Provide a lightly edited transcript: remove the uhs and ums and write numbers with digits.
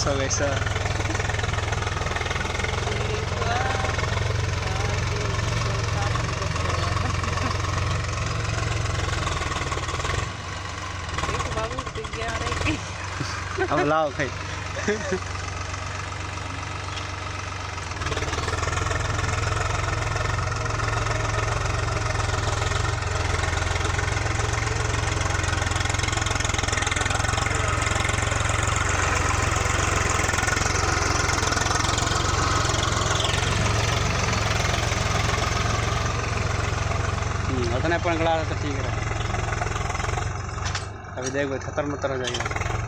So guys, ang lao kay. होता नहीं अपन गला तो ठीक है। अभी देखो छतर मतर हो जाएगा।